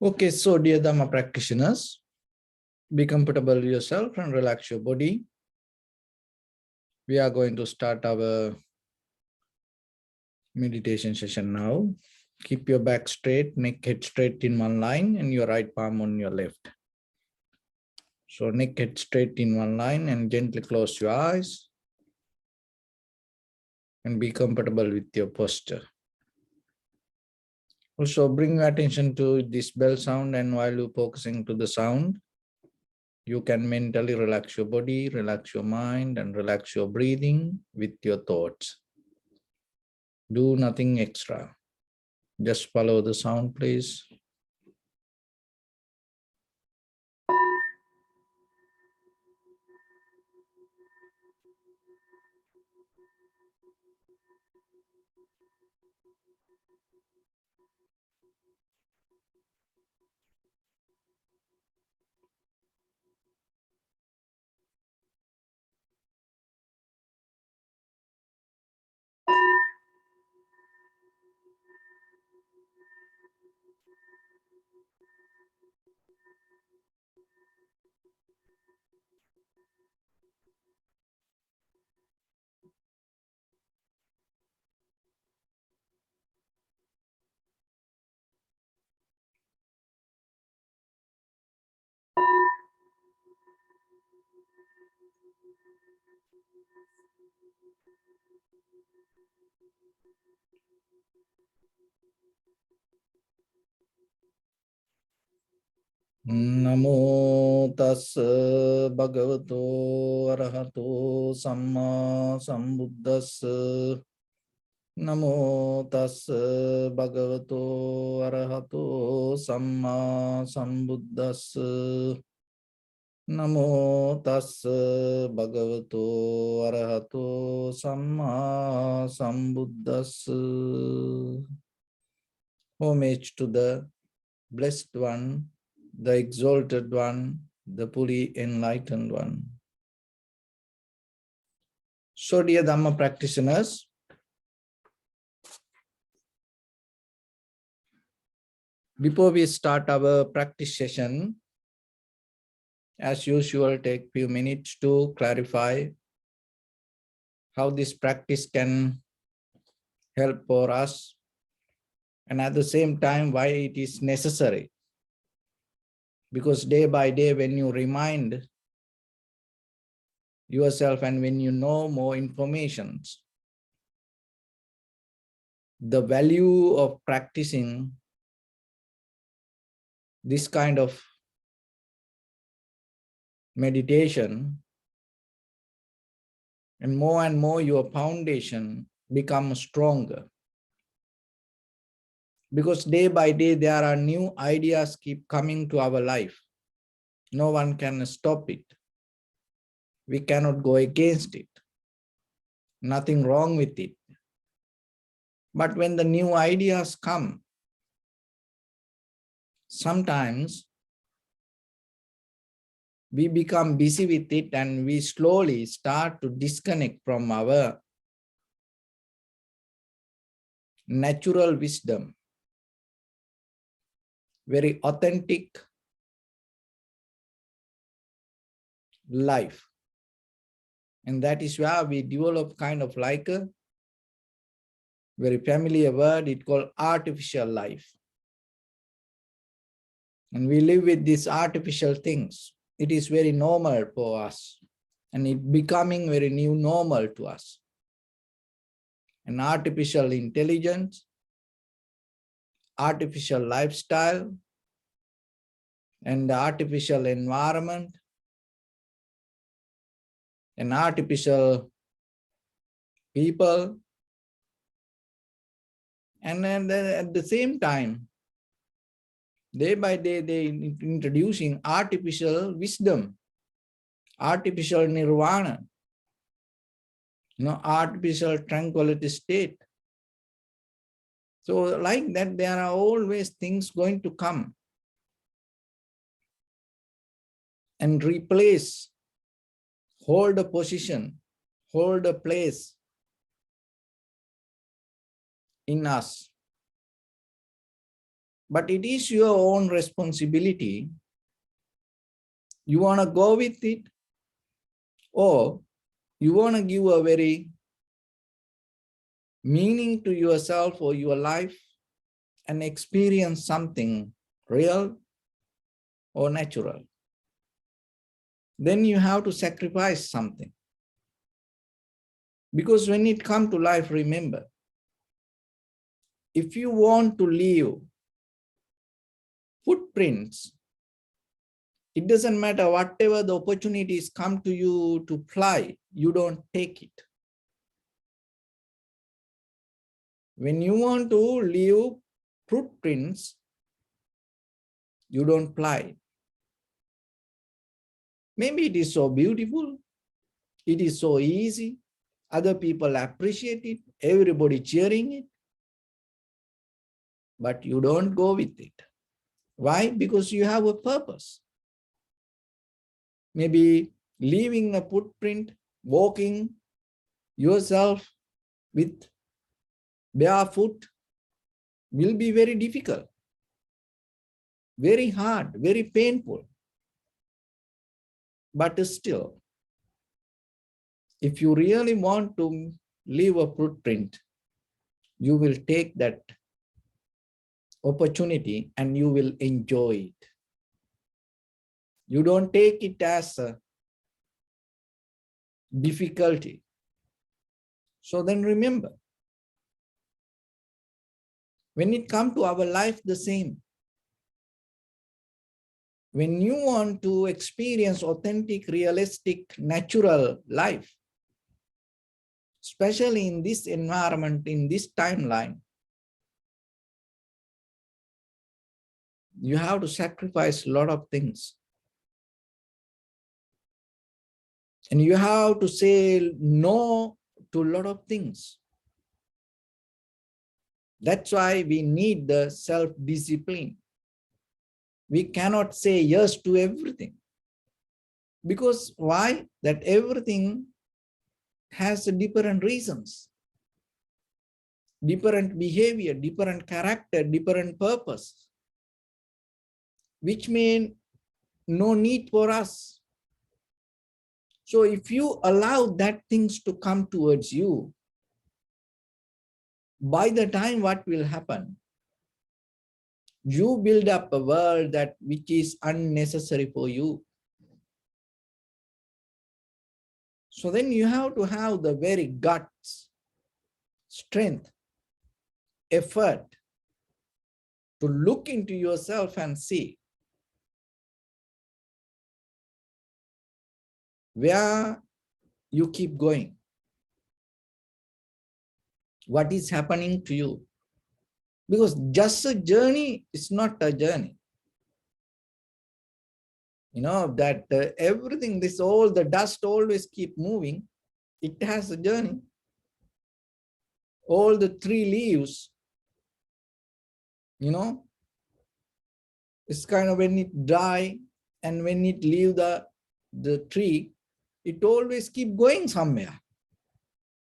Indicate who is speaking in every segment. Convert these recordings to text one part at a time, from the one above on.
Speaker 1: Okay, so dear Dharma practitioners, be comfortable yourself and relax your body. We are going to start our meditation session now. Keep your back straight, neck head straight in one line, and your right palm on your left. So neck head straight in one line and gently close your eyes and be comfortable with your posture. Also bring your attention to this bell sound, and while you're focusing to the sound, you can mentally relax your body, relax your mind, and relax your breathing with your thoughts. Do nothing extra. Just follow the sound, please. Namo tassa bhagavato arahato samma sambuddhassa. Namo tassa bhagavato arahato samma sambuddhassa. Namo tassa bhagavato arahato samma sambuddhassa. Homage to the Blessed One, the Exalted One, the fully Enlightened One. So dear Dhamma practitioners, before we start our practice session, as usual, take few minutes to clarify how this practice can help for us, and at the same time why it is necessary. Because day by day, when you remind yourself and when you know more information, the value of practicing this kind of meditation, and more your foundation becomes stronger. Because day by day there are new ideas keep coming to our life. No one can stop it. We cannot go against it. Nothing wrong with it. But when the new ideas come, sometimes we become busy with it and we slowly start to disconnect from our natural wisdom, very authentic life. And that is where we develop kind of like a very familiar word, it's called artificial life. And we live with these artificial things. It is very normal for us. And it becoming very new normal to us. An artificial intelligence, artificial lifestyle, and the artificial environment, and artificial people. And then at the same time, day by day, they introducing artificial wisdom, artificial nirvana, artificial tranquility state. So like that, there are always things going to come and replace, hold a position, hold a place in us. But it is your own responsibility. You want to go with it, or you want to give a very meaning to yourself or your life and experience something real or natural. Then you have to sacrifice something. Because when it comes to life, remember, if you want to leave footprints, it doesn't matter whatever the opportunities come to you to fly, you don't take it. When you want to leave footprints, you don't fly. Maybe it is so beautiful, it is so easy, other people appreciate it, everybody cheering it, but you don't go with it. Why? Because you have a purpose. Maybe leaving a footprint, walking yourself with barefoot will be very difficult, very hard, very painful. But still, if you really want to leave a footprint, you will take that opportunity and you will enjoy it. You don't take it as a difficulty. So then remember, when it comes to our life, the same. When you want to experience authentic, realistic, natural life, especially in this environment, in this timeline, you have to sacrifice a lot of things. And you have to say no to a lot of things. That's why we need the self-discipline. We cannot say yes to everything. Because why? That everything has different reasons, different behavior, different character, different purpose, which means no need for us. So if you allow that things to come towards you, by the time what will happen? You build up a world that which is unnecessary for you. So then you have to have the very guts, strength, effort to look into yourself and see where you keep going. What is happening to you? Because just a journey is not a journey. You know, that everything, this all the dust always keep moving. It has a journey. All the three leaves, you know, it's kind of when it dry and when it leave the tree, it always keep going somewhere.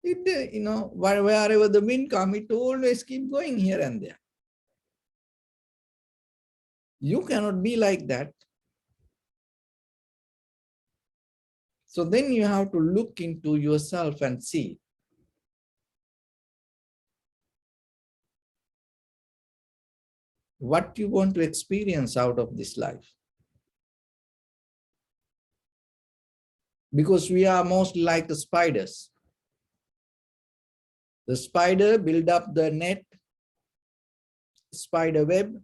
Speaker 1: It, you know, wherever the wind comes, it always keep going here and there. You cannot be like that. So then you have to look into yourself and see what you want to experience out of this life. Because we are most like the spiders. The spider build up the net, spider web,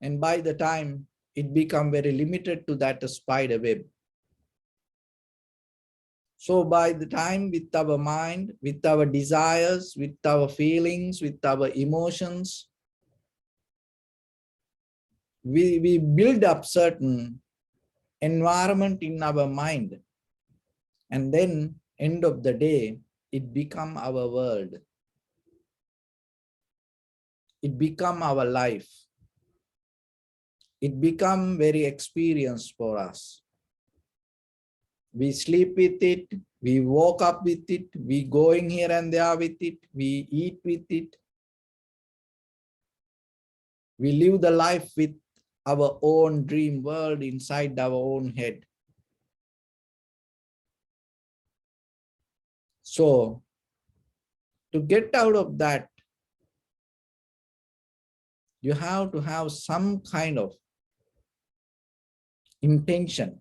Speaker 1: and by the time it become very limited to that spider web. So by the time with our mind, with our desires, with our feelings, with our emotions, we build up certain environment in our mind. And then end of the day, it become our world. It become our life. It become very experience for us. We sleep with it, we woke up with it, we going here and there with it, we eat with it. We live the life with our own dream world inside our own head. So, to get out of that, you have to have some kind of intention,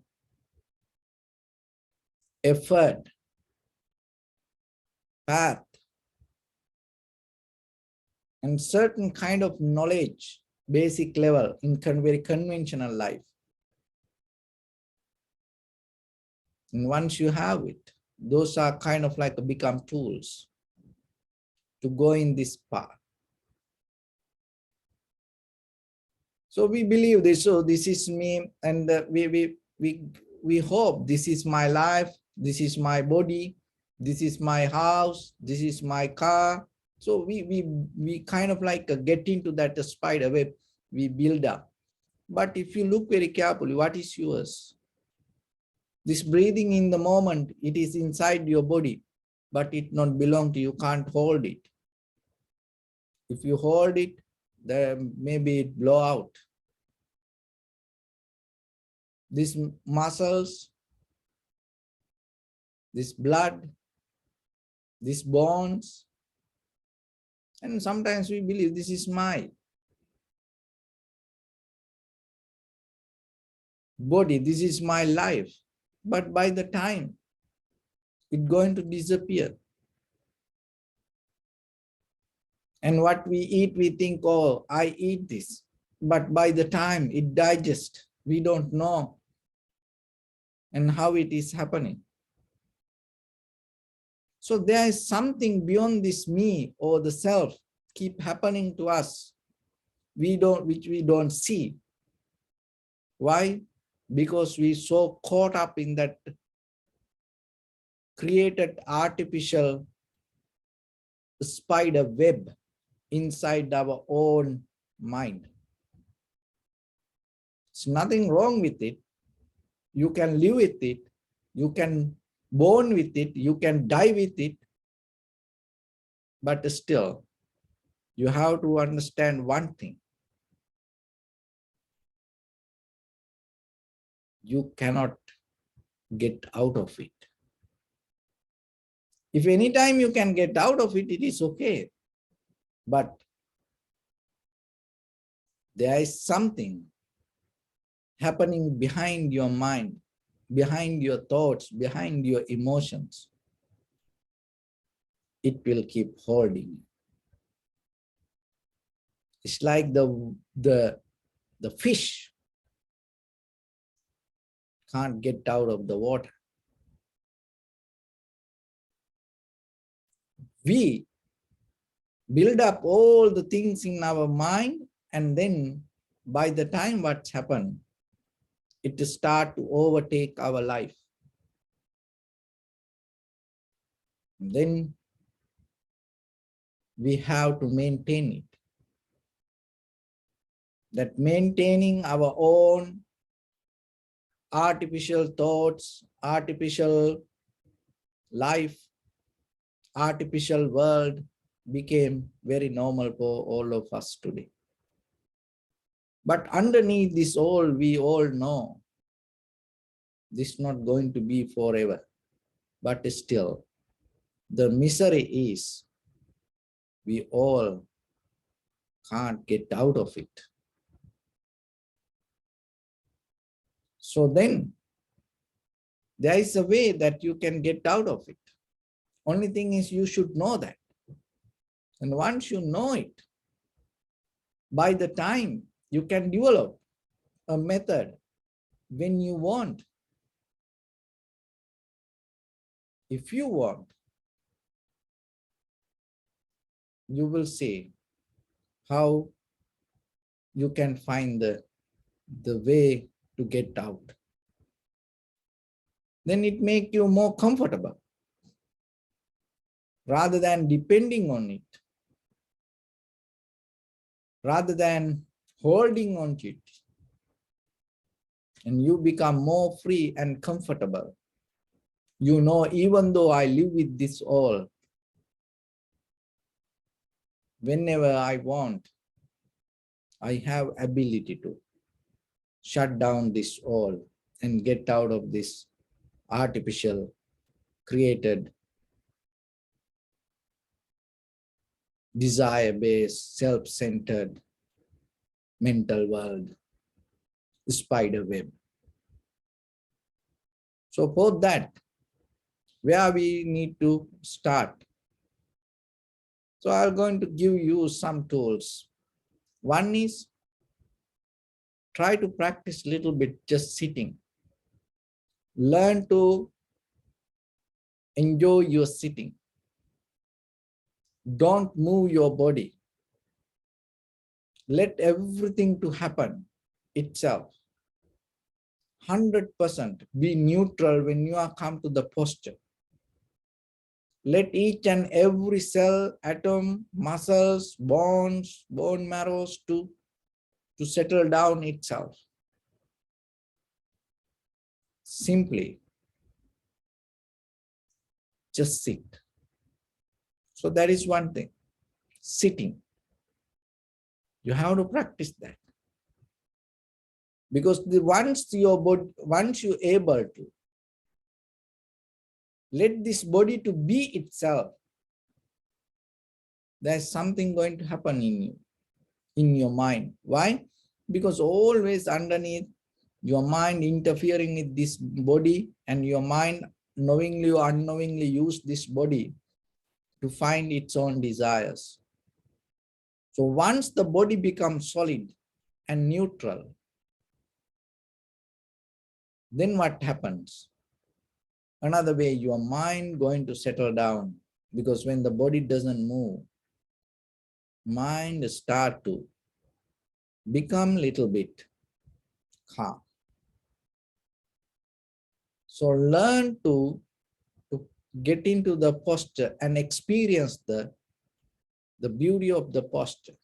Speaker 1: effort, path, and certain kind of knowledge, basic level in very conventional life. And once you have it, those are kind of like become tools to go in this path. So we believe this, so this is me, and we hope this is my life, this is my body, this is my house, this is my car. So we kind of like get into that spider web we build up. But if you look very carefully, what is yours? This breathing in the moment, it is inside your body, but it not belong to you, can't hold it. If you hold it, then maybe it blow out. These muscles, this blood, these bones, and sometimes we believe this is my body, this is my life. But by the time it's going to disappear. And what we eat, we think, oh, I eat this. But by the time it digests, we don't know and how it is happening. So there is something beyond this me or the self keep happening to us, which we don't see. Why? Because we so caught up in that created artificial spider web inside our own mind. There's nothing wrong with it. You can live with it. You can born with it. You can die with it. But still, you have to understand one thing. You cannot get out of it. If any time you can get out of it, it is okay. But there is something happening behind your mind, behind your thoughts, behind your emotions. It will keep holding you. It's like the fish can't get out of the water. We build up all the things in our mind, and then by the time what's happened, it start to overtake our life. And then we have to maintain it. That maintaining our own artificial thoughts, artificial life, artificial world became very normal for all of us today. But underneath this all, we all know this is not going to be forever. But still, the misery is we all can't get out of it. So then, there is a way that you can get out of it. Only thing is you should know that. And once you know it, by the time you can develop a method when you want. If you want, you will see how you can find the way to get out. Then it makes you more comfortable rather than depending on it, rather than holding on to it. And you become more free and comfortable. You know, even though I live with this all, whenever I want, I have ability to shut down this all and get out of this artificial, created, desire-based, self-centered mental world, spider web. So for that, where we need to start. So I'm going to give you some tools. One is try to practice a little bit just sitting. Learn to enjoy your sitting. Don't move your body. Let everything to happen itself. 100% be neutral when you are come to the posture. Let each and every cell, atom, muscles, bones, bone marrows to settle down itself. Simply just sit. So that is one thing. Sitting. You have to practice that. Because once you're able to let this body to be itself, there's something going to happen in you, in your mind. Why? Because always underneath your mind interfering with this body, and your mind knowingly or unknowingly use this body to find its own desires. So once the body becomes solid and neutral, then what happens? Another way, your mind going to settle down, because when the body doesn't move, mind start to become little bit calm. So learn to get into the posture and experience the beauty of the posture.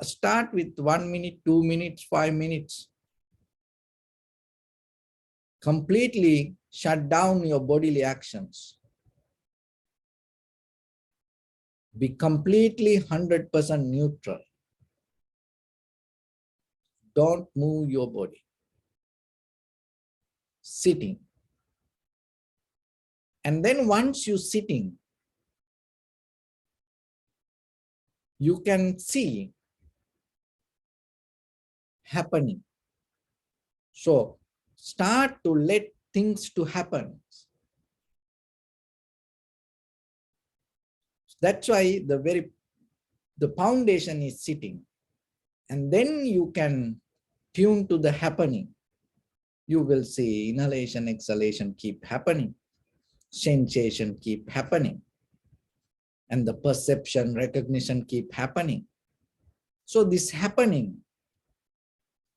Speaker 1: Start with 1 minute, 2 minutes, 5 minutes. Completely shut down your bodily actions. Be completely 100% neutral. Don't move your body. Sitting. And then once you're sitting, you can see happening. So start to let things to happen. That's why the foundation is sitting. And then you can tune to the happening. You will see inhalation, exhalation keep happening. Sensation keep happening. And the perception, recognition keep happening. So this happening,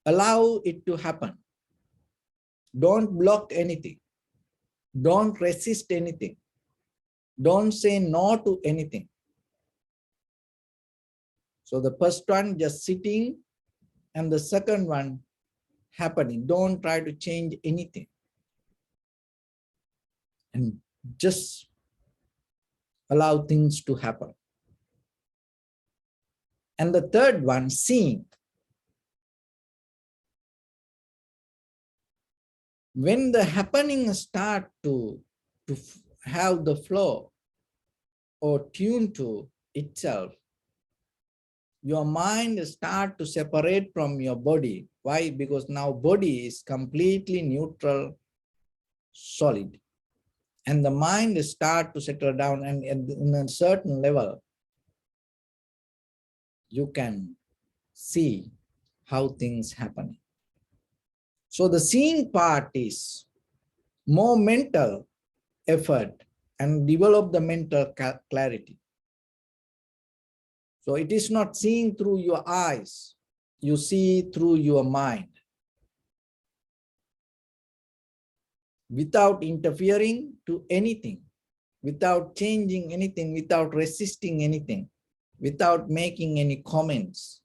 Speaker 1: allow it to happen. Don't block anything. Don't resist anything. Don't say no to anything. So the first one just sitting, and the second one happening. Don't try to change anything. And just allow things to happen. And the third one, seeing. When the happening start to have the flow or tune to itself, your mind start to separate from your body. Why? Because now body is completely neutral, solid. And the mind start to settle down, and in a certain level, you can see how things happen. So the seeing part is more mental effort and develop the mental clarity. So it is not seeing through your eyes, you see through your mind. Without interfering to anything, without changing anything, without resisting anything, without making any comments,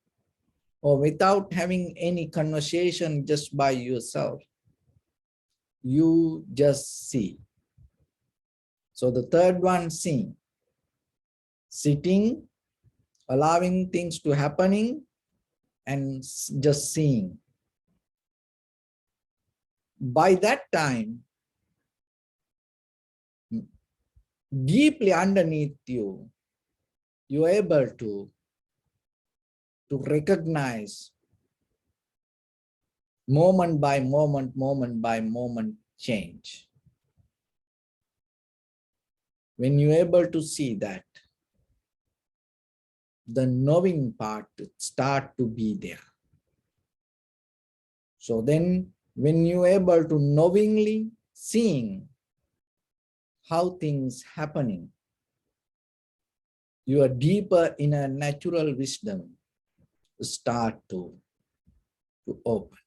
Speaker 1: or without having any conversation just by yourself. You just see. So the third one, seeing. Sitting, allowing things to happening and just seeing. By that time, deeply underneath you, you're able to recognize moment by moment change. When you're able to see that, the knowing part start to be there. So then when you're able to knowingly seeing how things happening, your deeper inner natural wisdom start to open.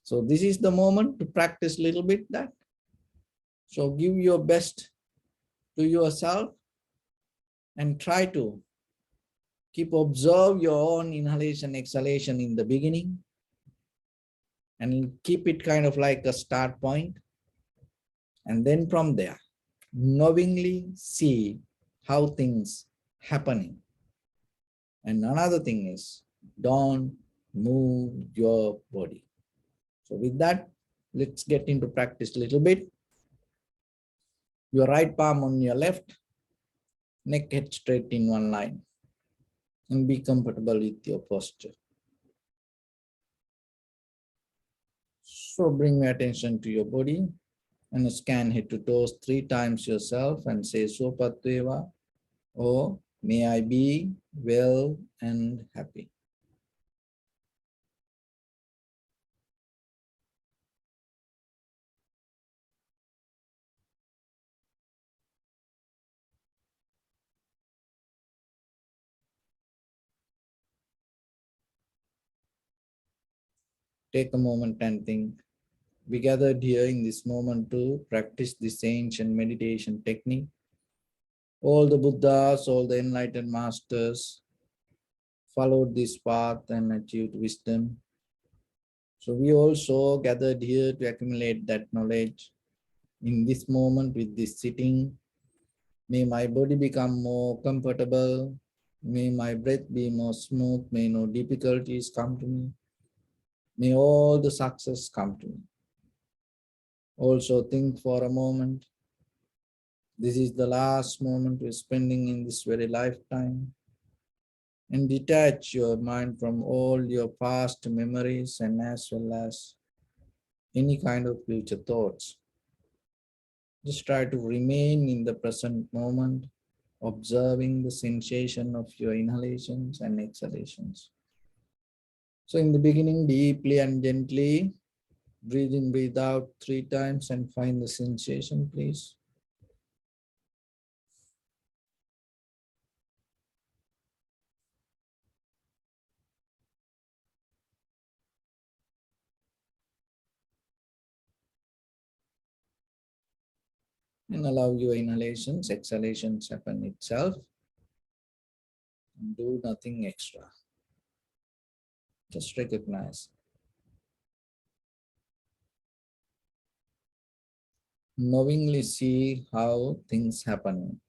Speaker 1: So this is the moment to practice a little bit that. So give your best to yourself and try to keep observe your own inhalation, exhalation in the beginning and keep it kind of like a start point. And then from there, knowingly see how things happening. And another thing is, don't move your body. So with that, let's get into practice a little bit. Your right palm on your left, neck head straight in one line, and be comfortable with your posture. So bring your attention to your body and scan head to toes 3 times yourself and say Sopatveva, or may I be well and happy. Take a moment and think. We gathered here in this moment to practice this ancient meditation technique. All the Buddhas, all the enlightened masters followed this path and achieved wisdom. So we also gathered here to accumulate that knowledge. In this moment with this sitting, may my body become more comfortable. May my breath be more smooth. May no difficulties come to me. May all the success come to me. Also think for a moment. This is the last moment we're spending in this very lifetime. And detach your mind from all your past memories and as well as any kind of future thoughts. Just try to remain in the present moment, observing the sensation of your inhalations and exhalations. So in the beginning, deeply and gently, breathe in, breathe out 3 times and find the sensation, please. And allow your inhalations, exhalations happen itself. And do nothing extra. Just recognize. Knowingly see how things happen.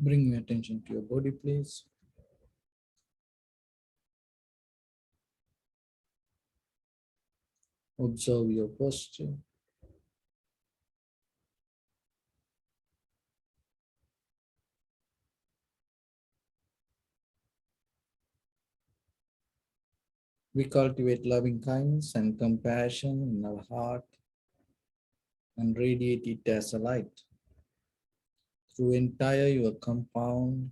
Speaker 1: Bring your attention to your body, please. Observe your posture. We cultivate loving kindness and compassion in our heart and radiate it as a light through entire your compound,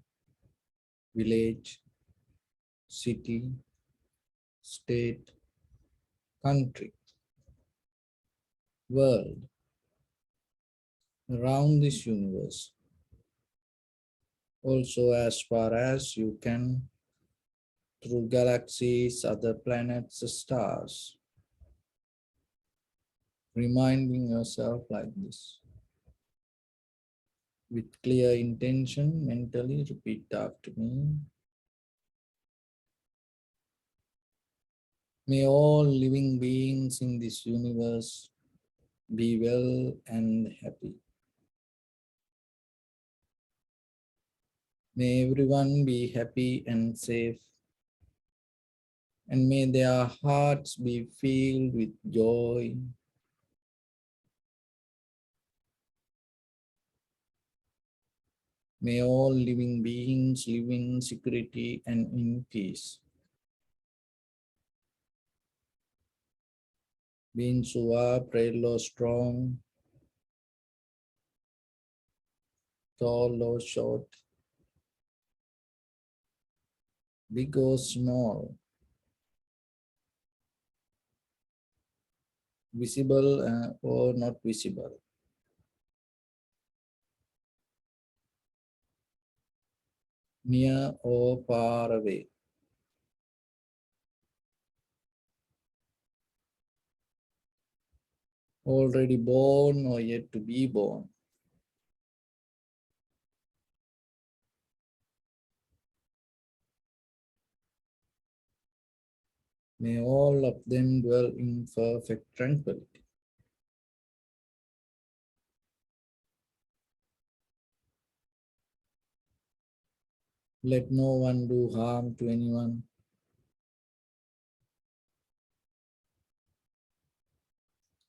Speaker 1: village, city, state, country, world, around this universe. Also as far as you can through galaxies, other planets, stars, reminding yourself like this. With clear intention, mentally repeat after me. May all living beings in this universe be well and happy. May everyone be happy and safe, and may their hearts be filled with joy. May all living beings live in security and in peace. Beings who are frail or strong, tall or short, big or small, visible or not visible, near or far away, already born or yet to be born. May all of them dwell in perfect tranquility. Let no one do harm to anyone.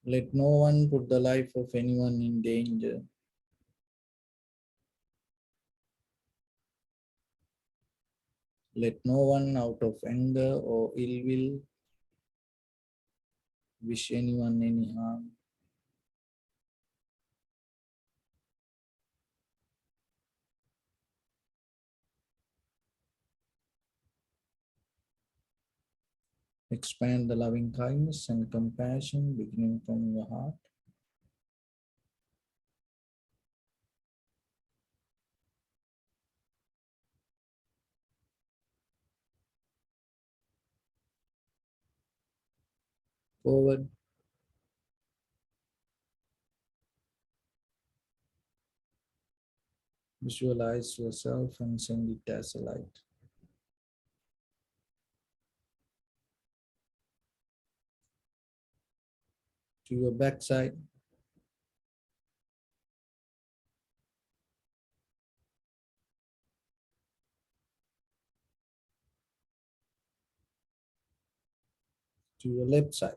Speaker 1: Let no one put the life of anyone in danger. Let no one out of anger or ill will wish anyone any harm. Expand the loving kindness and compassion beginning from your heart. Forward, visualize yourself and send it as a light. To your backside, to your left side,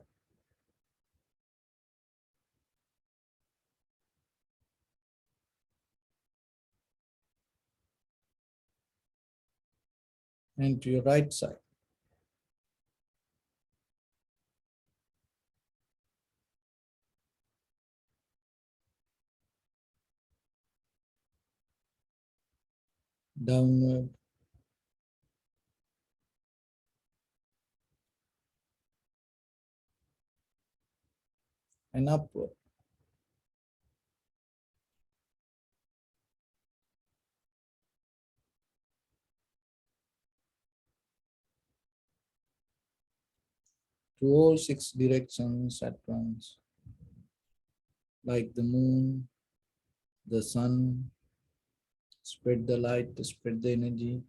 Speaker 1: and to your right side. Downward and upward. To all six directions at once, like the moon, the sun, spread the light, spread the energy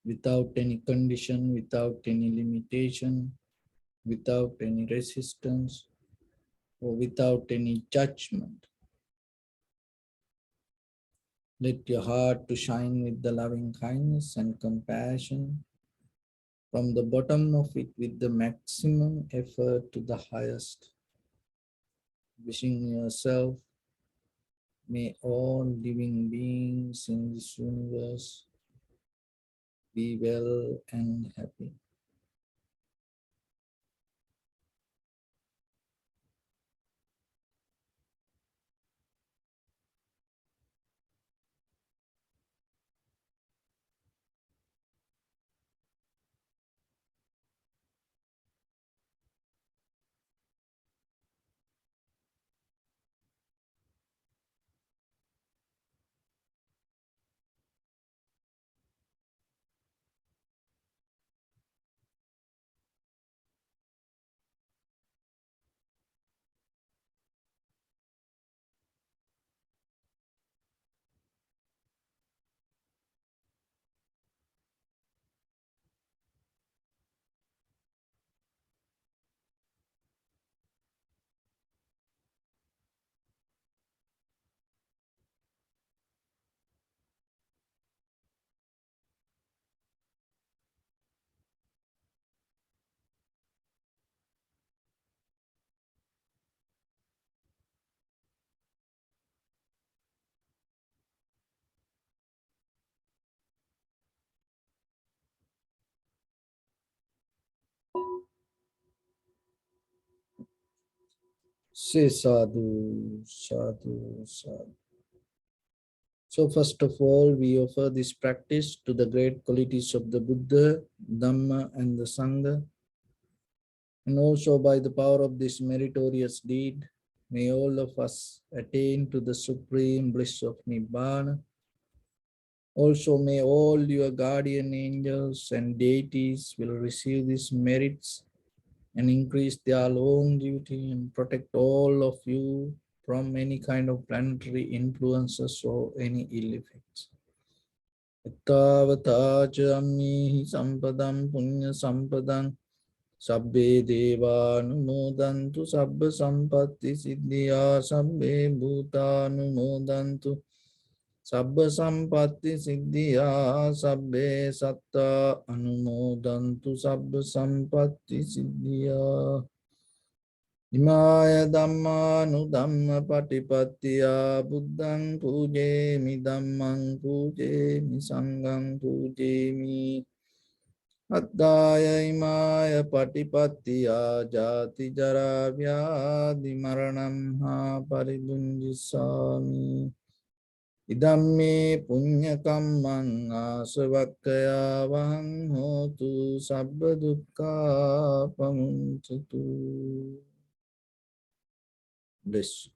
Speaker 1: without any condition, without any limitation, without any resistance, or without any judgment. Let your heart to shine with the loving kindness and compassion from the bottom of it with the maximum effort to the highest. Wishing yourself, may all living beings in this universe be well and happy. Say sadhu, sadhu, sadhu. So first of all, we offer this practice to the great qualities of the Buddha, Dhamma and the Sangha. And also by the power of this meritorious deed, may all of us attain to the supreme bliss of Nibbana. Also may all your guardian angels and deities will receive these merits and increase their longevity and protect all of you from any kind of planetary influences or any ill effects. Tavata ammihi sampadam punya sampadam sabbe deva anumodantu sabba sampatti siddhya sabbe bhuta anumodantu sabba sampatti siddhya sabbe satta anumodantu sabba sampatti siddhya. Imaya dhammanu dhamma patipattiya buddhang pujemi dhammang pujemi sanghang pujemi addaya imaya patipattiya jati jara vyadhi maranam ha paribunjisami idamme punya kammang asavakkaya vahang hotu sabba dukkha pamuncatu. Bliss.